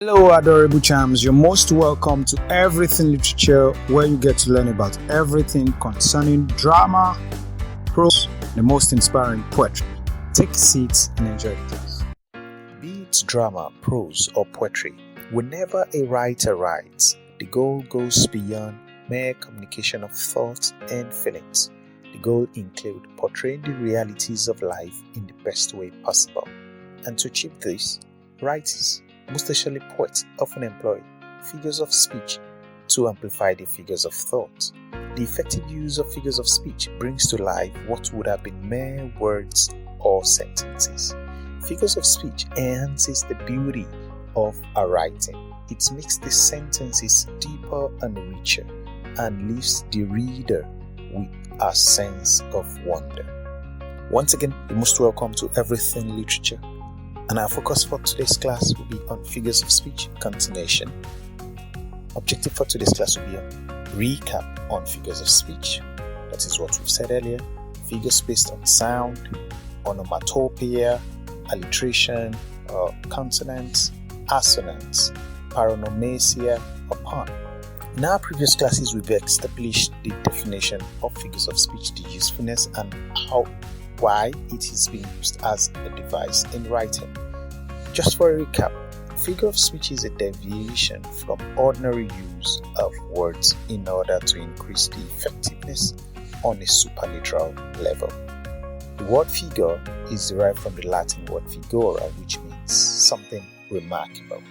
Hello, adorable charms. You're most welcome to Everything Literature, where you get to learn about everything concerning drama, prose, the most inspiring poetry. Take a seat and enjoy the class. Be it drama, prose, or poetry, whenever a writer writes, the goal goes beyond mere communication of thoughts and feelings. The goal includes portraying the realities of life in the best way possible. And to achieve this, writers, most especially poets, often employ figures of speech to amplify the figures of thought. The effective use of figures of speech brings to life what would have been mere words or sentences. Figures of speech enhances the beauty of a writing. It makes the sentences deeper and richer and leaves the reader with a sense of wonder. Once again, you're most welcome to Everything Literature. And our focus for today's class will be on figures of speech continuation. Objective for today's class will be a recap on figures of speech. That is what we've said earlier. Figures based on sound, onomatopoeia, alliteration, consonants, assonance, paronomasia, or pun. In our previous classes, we've established the definition of figures of speech, the usefulness, and why it is being used as a device in writing. Just for a recap, figure of speech is a deviation from ordinary use of words in order to increase the effectiveness on a superliteral level. The word figure is derived from the Latin word figura, which means something remarkable.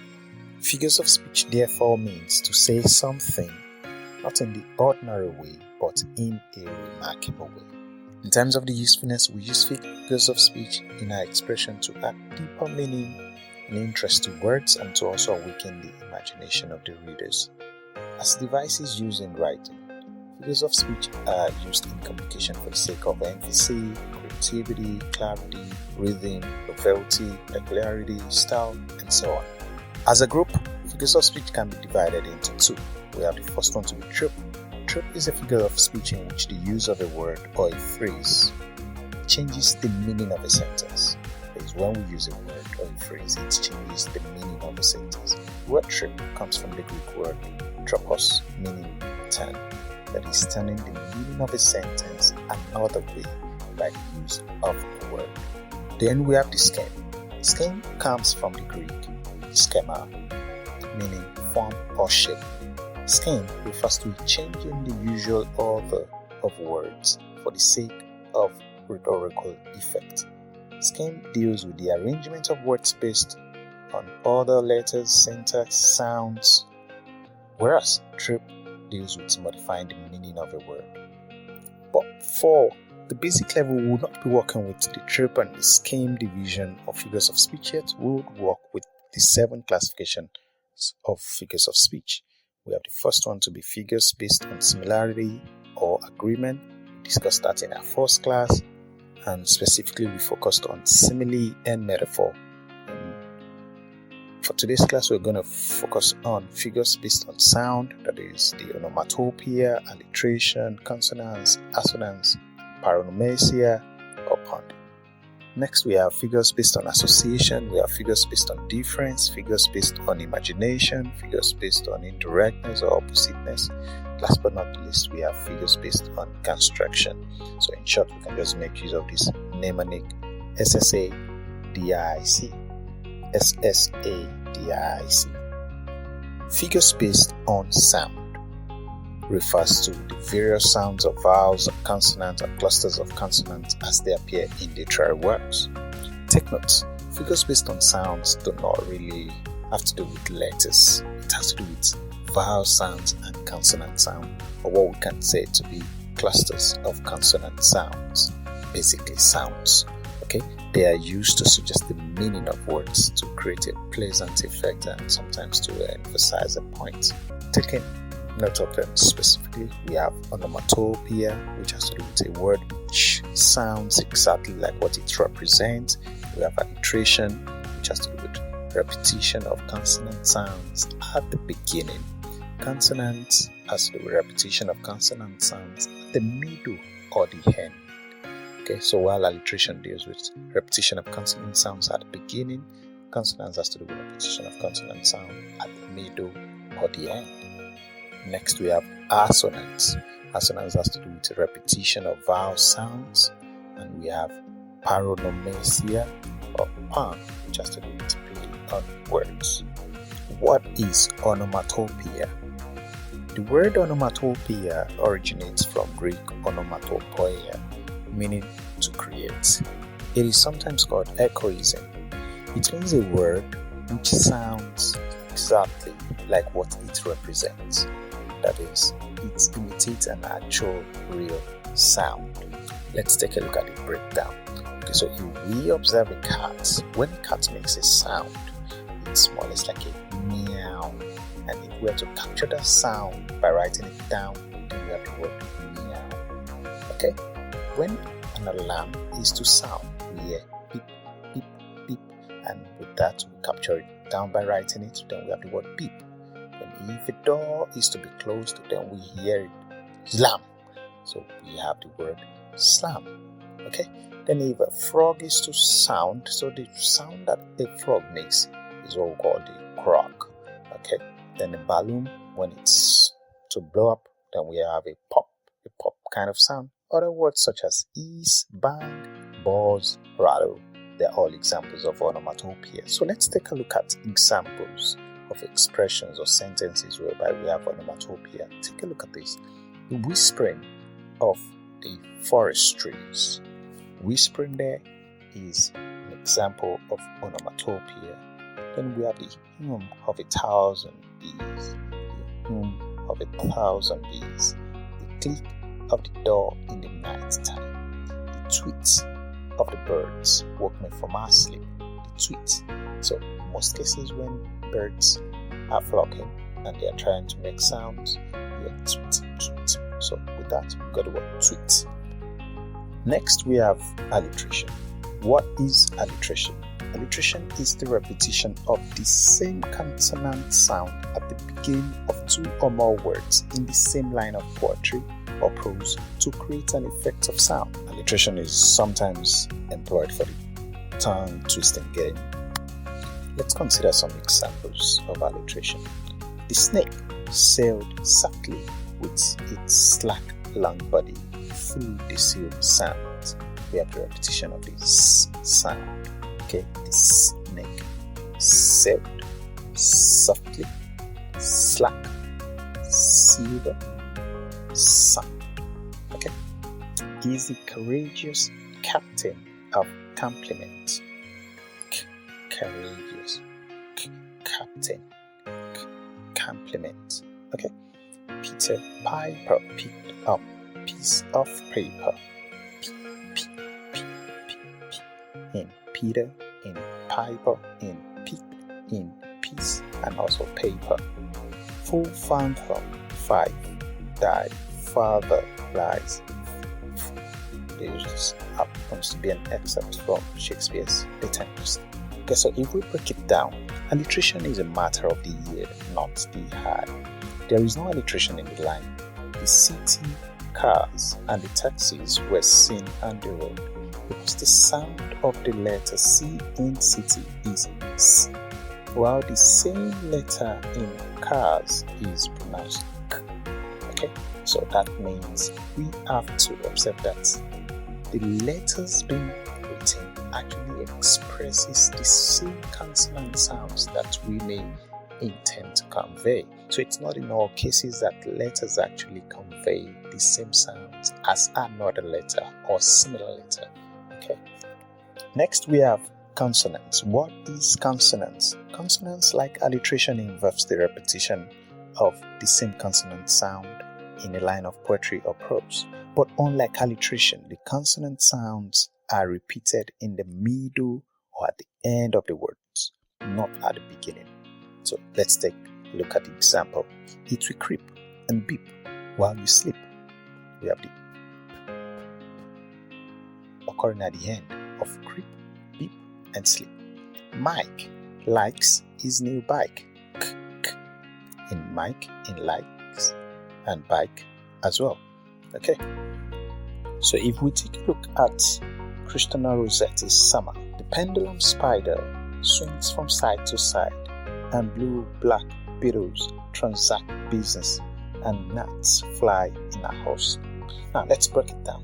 Figures of speech therefore means to say something not in the ordinary way, but in a remarkable way. In terms of the usefulness, we use figures of speech in our expression to add deeper meaning and interest to words and to also awaken the imagination of the readers. As devices used in writing, figures of speech are used in communication for the sake of emphasis, creativity, clarity, rhythm, novelty, peculiarity, style, and so on. As a group, figures of speech can be divided into two. We have the first one to be trope. Trope is a figure of speech in which the use of a word or a phrase changes the meaning of a sentence. That is, when we use a word or a phrase, it changes the meaning of a sentence. The word trope comes from the Greek word tropos, meaning turn. That is, turning the meaning of a sentence another way by the use of the word. Then we have the scheme. Scheme comes from the Greek schema, meaning form or shape. Scheme refers to changing the usual order of words for the sake of rhetorical effect. Scheme deals with the arrangement of words based on order, letters, syntax, sounds, whereas trope deals with modifying the meaning of a word. But for the basic level, we will not be working with the trope and the scheme division of figures of speech yet. We would work with the 7 classifications of figures of speech. We have the first one to be figures based on similarity or agreement. We discussed that in our first class, and specifically we focused on simile and metaphor. For today's class, we're going to focus on figures based on sound, that is the onomatopoeia, alliteration, consonants, assonance, paronomasia, or pun. Next, we have figures based on association, we have figures based on difference, figures based on imagination, figures based on indirectness or oppositeness. Last but not least, we have figures based on construction. So in short, we can just make use of this mnemonic SSADIC. SSADIC. Figures based on sound refers to the various sounds of vowels of consonants and clusters of consonants as they appear in literary works. Take note, figures based on sounds do not really have to do with letters. It has to do with vowel sounds and consonant sound, or what we can say to be clusters of consonant sounds, basically sounds. Okay, they are used to suggest the meaning of words, to create a pleasant effect, and sometimes to emphasize a point. Taking note of them specifically, we have onomatopoeia, which has to do with a word which sounds exactly like what it represents. We have alliteration, which has to do with repetition of consonant sounds at the beginning. Consonants has to do with repetition of consonant sounds at the middle or the end. Okay, so while alliteration deals with repetition of consonant sounds at the beginning, Consonance has to do with repetition of consonant sound at the middle or the end. Next, we have assonance. Assonance has to do with repetition of vowel sounds. And we have Paronomasia or pan, which has to do with play on words. What is onomatopoeia? The word onomatopoeia originates from Greek onomatopoeia, meaning to create. It is sometimes called echoism. It means a word which sounds exactly like what it represents. That is, it imitates an actual real sound. Let's take a look at the breakdown. Okay, so if we observe a cat, when a cat makes a sound, it's more or less like a meow. And if we were to capture that sound by writing it down, then we have the word meow. Okay? When an alarm is to sound, we hear beep, beep, beep. And with that, we capture it down by writing it, then we have the word beep. And if a door is to be closed, then we hear it slam. So we have the word slam. Okay? Then if a frog is to sound, so the sound that a frog makes is what we call the croak. Okay? Then a balloon, when it's to blow up, then we have a pop kind of sound. Other words such as ease, bang, buzz, rattle, they're all examples of onomatopoeia. So let's take a look at examples of expressions or sentences whereby we have onomatopoeia. Take a look at this. The whispering of the forest trees. Whispering there is an example of onomatopoeia. Then we have the hum of 1,000 bees. The hum of 1,000 bees. The click of the door in the night time. The tweet of the birds woke me from our sleep. The tweet. So in most cases when birds are flocking and they are trying to make sounds, we have tweet, tweet. So with that, we got the word tweet. Next, we have alliteration. What is alliteration? Alliteration is the repetition of the same consonant sound at the beginning of two or more words in the same line of poetry or prose to create an effect of sound. Alliteration is sometimes employed for the tongue twisting game. Let's consider some examples of alliteration. The snake sailed softly with its slack long body through the silver sands. We have the repetition of this sound. Okay, the snake sailed softly, slack, silver, sound. Okay, is the courageous captain of compliment. Courageous captain, compliment. Okay, Peter Piper picked up piece of paper. In Peter, in Piper, in picked, in piece, and also paper. Full phantom 5 died. Father lies. This happens to be an excerpt from Shakespeare's The Tempest. Okay, so if we break it down, alliteration is a matter of the ear, not the eye. There is no alliteration in the line. The city, cars, and the taxis were seen on the road because the sound of the letter C in city is S, while the same letter in cars is pronounced K. Okay, so that means we have to observe that the letters being written actually expresses the same consonant sounds that we may intend to convey. So it's not in all cases that letters actually convey the same sounds as another letter or similar letter. Okay. Next we have consonants. What is consonants? Consonants, like alliteration, involves the repetition of the same consonant sound in a line of poetry or prose. But unlike alliteration, the consonant sounds are repeated in the middle or at the end of the words, not at the beginning. So let's take a look at the example. It will creep and beep while you sleep. We have the occurring at the end of creep, beep, and sleep. Mike likes his new bike. In Mike, in likes, and bike as well. Okay. So if we take a look at Christina Rossetti's Summer, the pendulum spider swings from side to side, and blue black beetles transact business, and gnats fly in a host. Now let's break it down.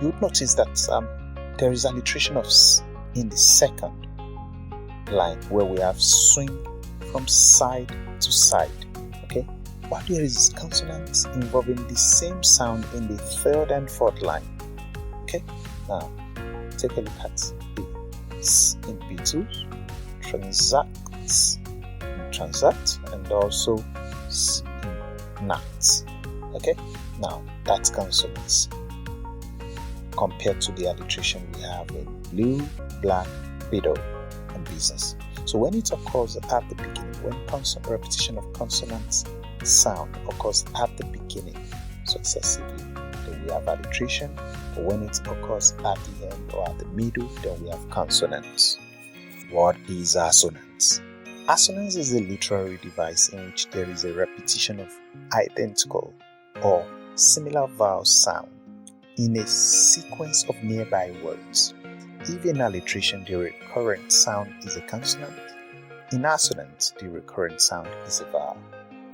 You'll notice that there is alliteration of s in the second line where we have swing from side to side. Okay, while there is consonants involving the same sound in the third and fourth line. Okay, now take a look at the s in beetles, transact, and also s in gnats. Okay, now that's consonants compared to the alliteration we have in blue, black, beetle, and business. So when it occurs at the beginning, when repetition of consonants sound occurs at the beginning successively, then we have alliteration. But when it occurs at the end or at the middle, then we have consonants. What is assonance? Assonance is a literary device in which there is a repetition of identical or similar vowel sound in a sequence of nearby words. If in alliteration the recurrent sound is a consonant, in assonance the recurrent sound is a vowel.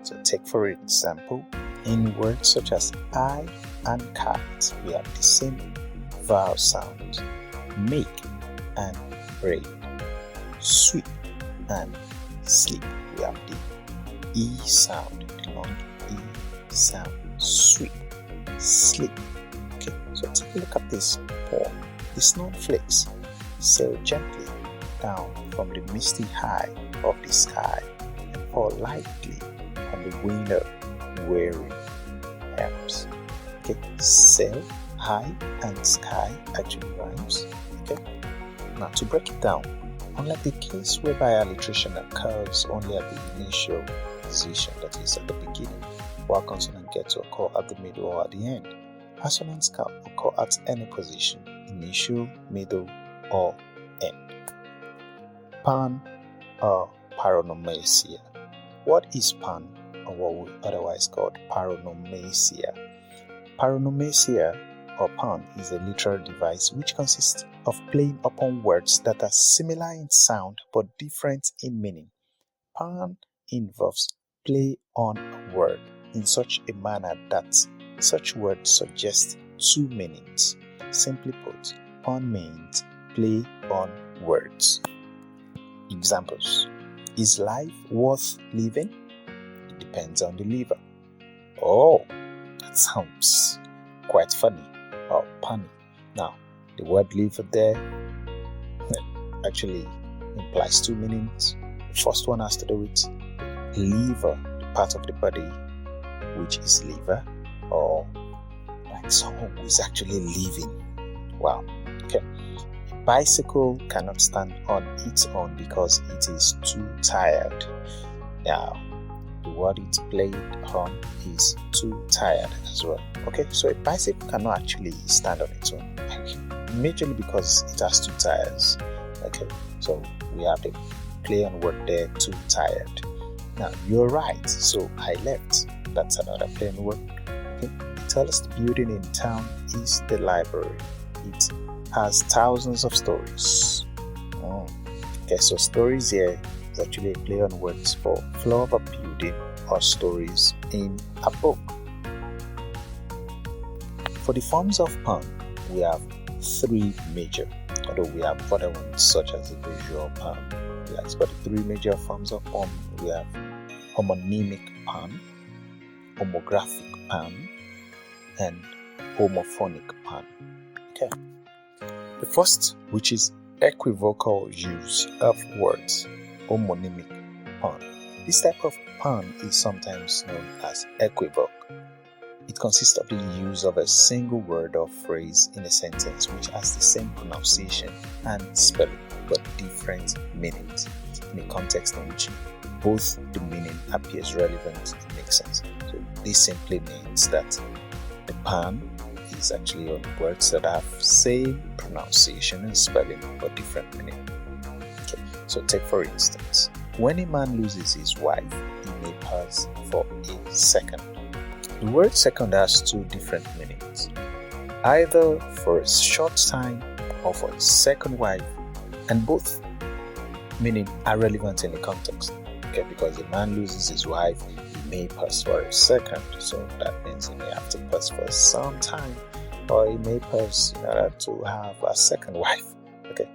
So take for example, in words such as eye and cat, we have the same vowel sounds. Make and braid, sweep and sleep, we have the E sound, the long E sound. Sweep, sleep. Okay, so take a look at this poem. The snowflakes sail gently down from the misty high of the sky and fall lightly on the window wearing hams. Okay, sail, high, and sky actually rhymes. Okay, now to break it down, unlike the case whereby alliteration occurs only at the initial position, that is at the beginning, while consonants get to occur at the middle or at the end, assonance can occur at any position, initial, middle, or end. Pan or paronomasia. What is pan, or what we otherwise call paronomasia? Paronomasia or pan is a literary device which consists of playing upon words that are similar in sound but different in meaning. Pan involves play on a word in such a manner that such words suggest two meanings. Simply put, pun means play on words. Examples: is life worth living? It depends on the liver. Oh, that sounds quite funny or punny. Now, the word liver there actually implies two meanings. The first one has to do with liver, the part of the body which is liver, or like someone who is actually living. Wow. Okay. A bicycle cannot stand on its own because it is too tired. Now, the word it's played on is too tired as well. Okay, so a bicycle cannot actually stand on its own, majorly because it has two tires. Okay, so we have the play on word there, too tired. Now, you're right, so I left. That's another play on word. Okay, the tallest building in town is the library. It has thousands of stories. Okay, so stories here is actually a play on words for floor of a building or stories in a book. For the forms of pun, we have three major, although we have other ones such as the visual pun. Yes, but the three major forms of pun, we have homonymic pun, Omographic pun, and Homophonic pun. Okay. The first, which is equivocal use of words, homonymic pun. This type of pun is sometimes known as equivocal. It consists of the use of a single word or phrase in a sentence which has the same pronunciation and spelling but different meanings in a context in which both the meaning appears relevant and makes sense. So this simply means that the pun is actually on words that have same pronunciation and spelling but different meaning. Okay, so take for instance, when a man loses his wife, he may pause for a second. The word second has two different meanings, either for a short time or for a second wife, and both meaning are relevant in the context. Okay, because a man loses his wife, he may pause for a second, so that means he may have to pause for some time, or he may pause in order to have a second wife. Okay,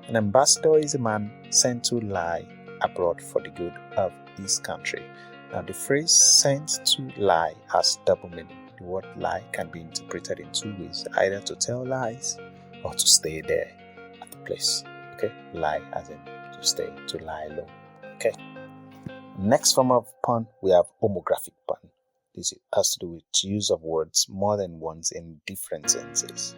an ambassador is a man sent to lie abroad for the good of his country. Now, the phrase "sent to lie" has double meaning. The word "lie" can be interpreted in two ways: either to tell lies or to stay there at the place. Okay, lie as in to stay, to lie low. Okay. Next form of pun, we have homographic pun. This has to do with use of words more than once in different senses.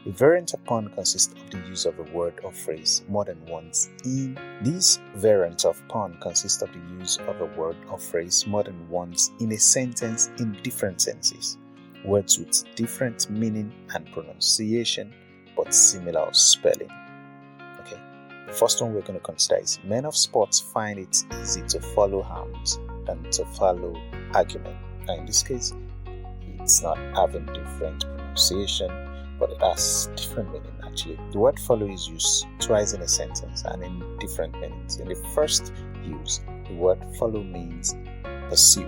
A variant of pun consists of the use of a word or phrase more than once in. These variants of pun consist of the use of a word or phrase more than once in a sentence in different senses. Words with different meaning and pronunciation, but similar spelling. Okay. The first one we're going to consider is: men of sports find it easy to follow arms than to follow argument. Now, in this case, it's not having different pronunciation, but it has different meaning actually. The word "follow" is used twice in a sentence and in different meanings. In the first use, the word "follow" means pursue,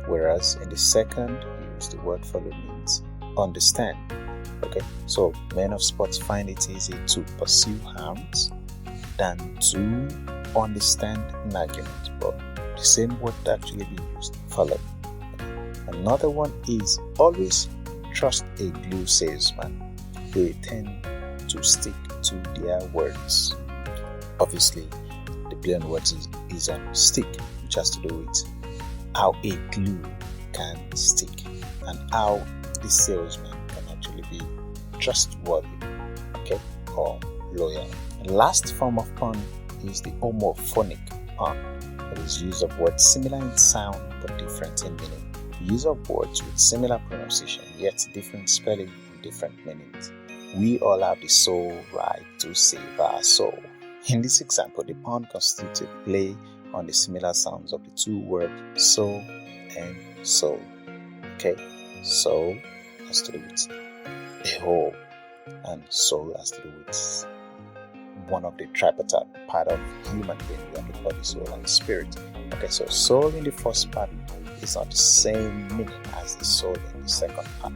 whereas in the second use, the word "follow" means understand. Okay, so men of sports find it easy to pursue arms than to understand an argument, but the same word actually be used, follow. Another one is: always trust a glue salesman. They tend to stick to their words. Obviously, the play on words is on stick, which has to do with how a glue can stick and how the salesman can actually be trustworthy, okay, or loyal. The last form of pun is the homophonic pun. It is use of words similar in sound but different in meaning. Use of words with similar pronunciation yet different spelling and different meanings. We all have the sole right to save our soul. In this example, the pun constitutes a play on the similar sounds of the two words soul and soul. Okay, soul has to do with a whole, and soul has to do with one of the tripartite part of human being. We have the body, soul, and spirit. Okay, so soul in the first part is not the same meaning as the soul in the second part.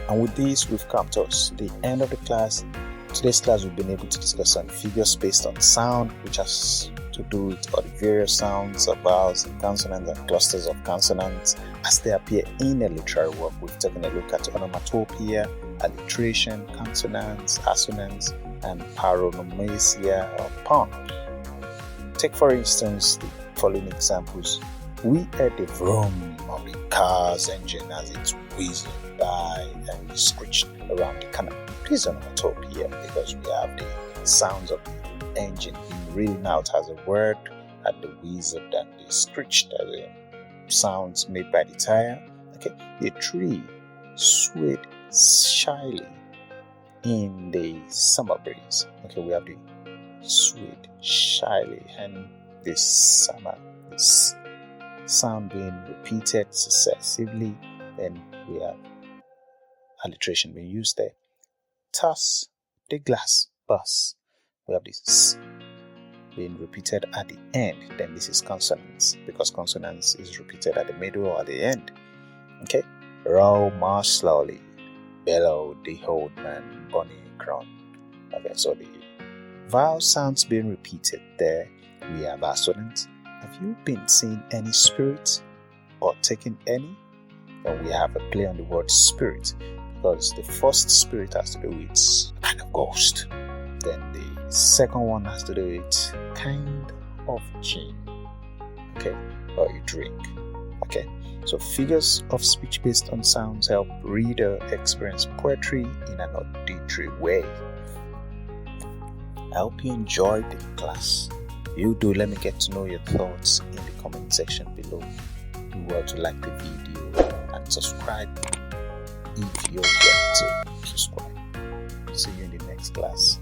And with this, we've come to the end of the class. Today's class, we've been able to discuss some figures based on sound, which has to do with all the various sounds of vowels and consonants and clusters of consonants as they appear in a literary work. We've taken a look at Onomatopoeia, Alliteration, Consonants, Assonance, and Paronomasia or pun. Take for instance the following examples. We heard the vroom of the car's engine as it whizzed by and screeched around the canal. Please onomatopoeia, because we have the sounds of the engine being written out as a word, and the whizzed and the screeched as the sounds made by the tire. Okay, the tree swayed shyly in the summer breeze. Okay, we have the swayed shyly and the summer. This sound being repeated successively, then we have alliteration being used there. Toss the glass bus. We have this being repeated at the end, then this is consonants, because consonants is repeated at the middle or at the end. Okay, row more slowly, bellowed the old man Bonnie Crown. Okay, so the vowel sounds being repeated there. We have assonance. Have you been seeing any spirit or taking any? And we have a play on the word spirit, because the first spirit has to do with kind of ghost. Then the second one has to do with kind of gin. Okay, or a drink. Okay, so figures of speech based on sounds help reader experience poetry in an auditory way. I hope you enjoyed the class. If you do, let me get to know your thoughts in the comment section below. Do well to like the video and subscribe if you're yet to subscribe. See you in the next class.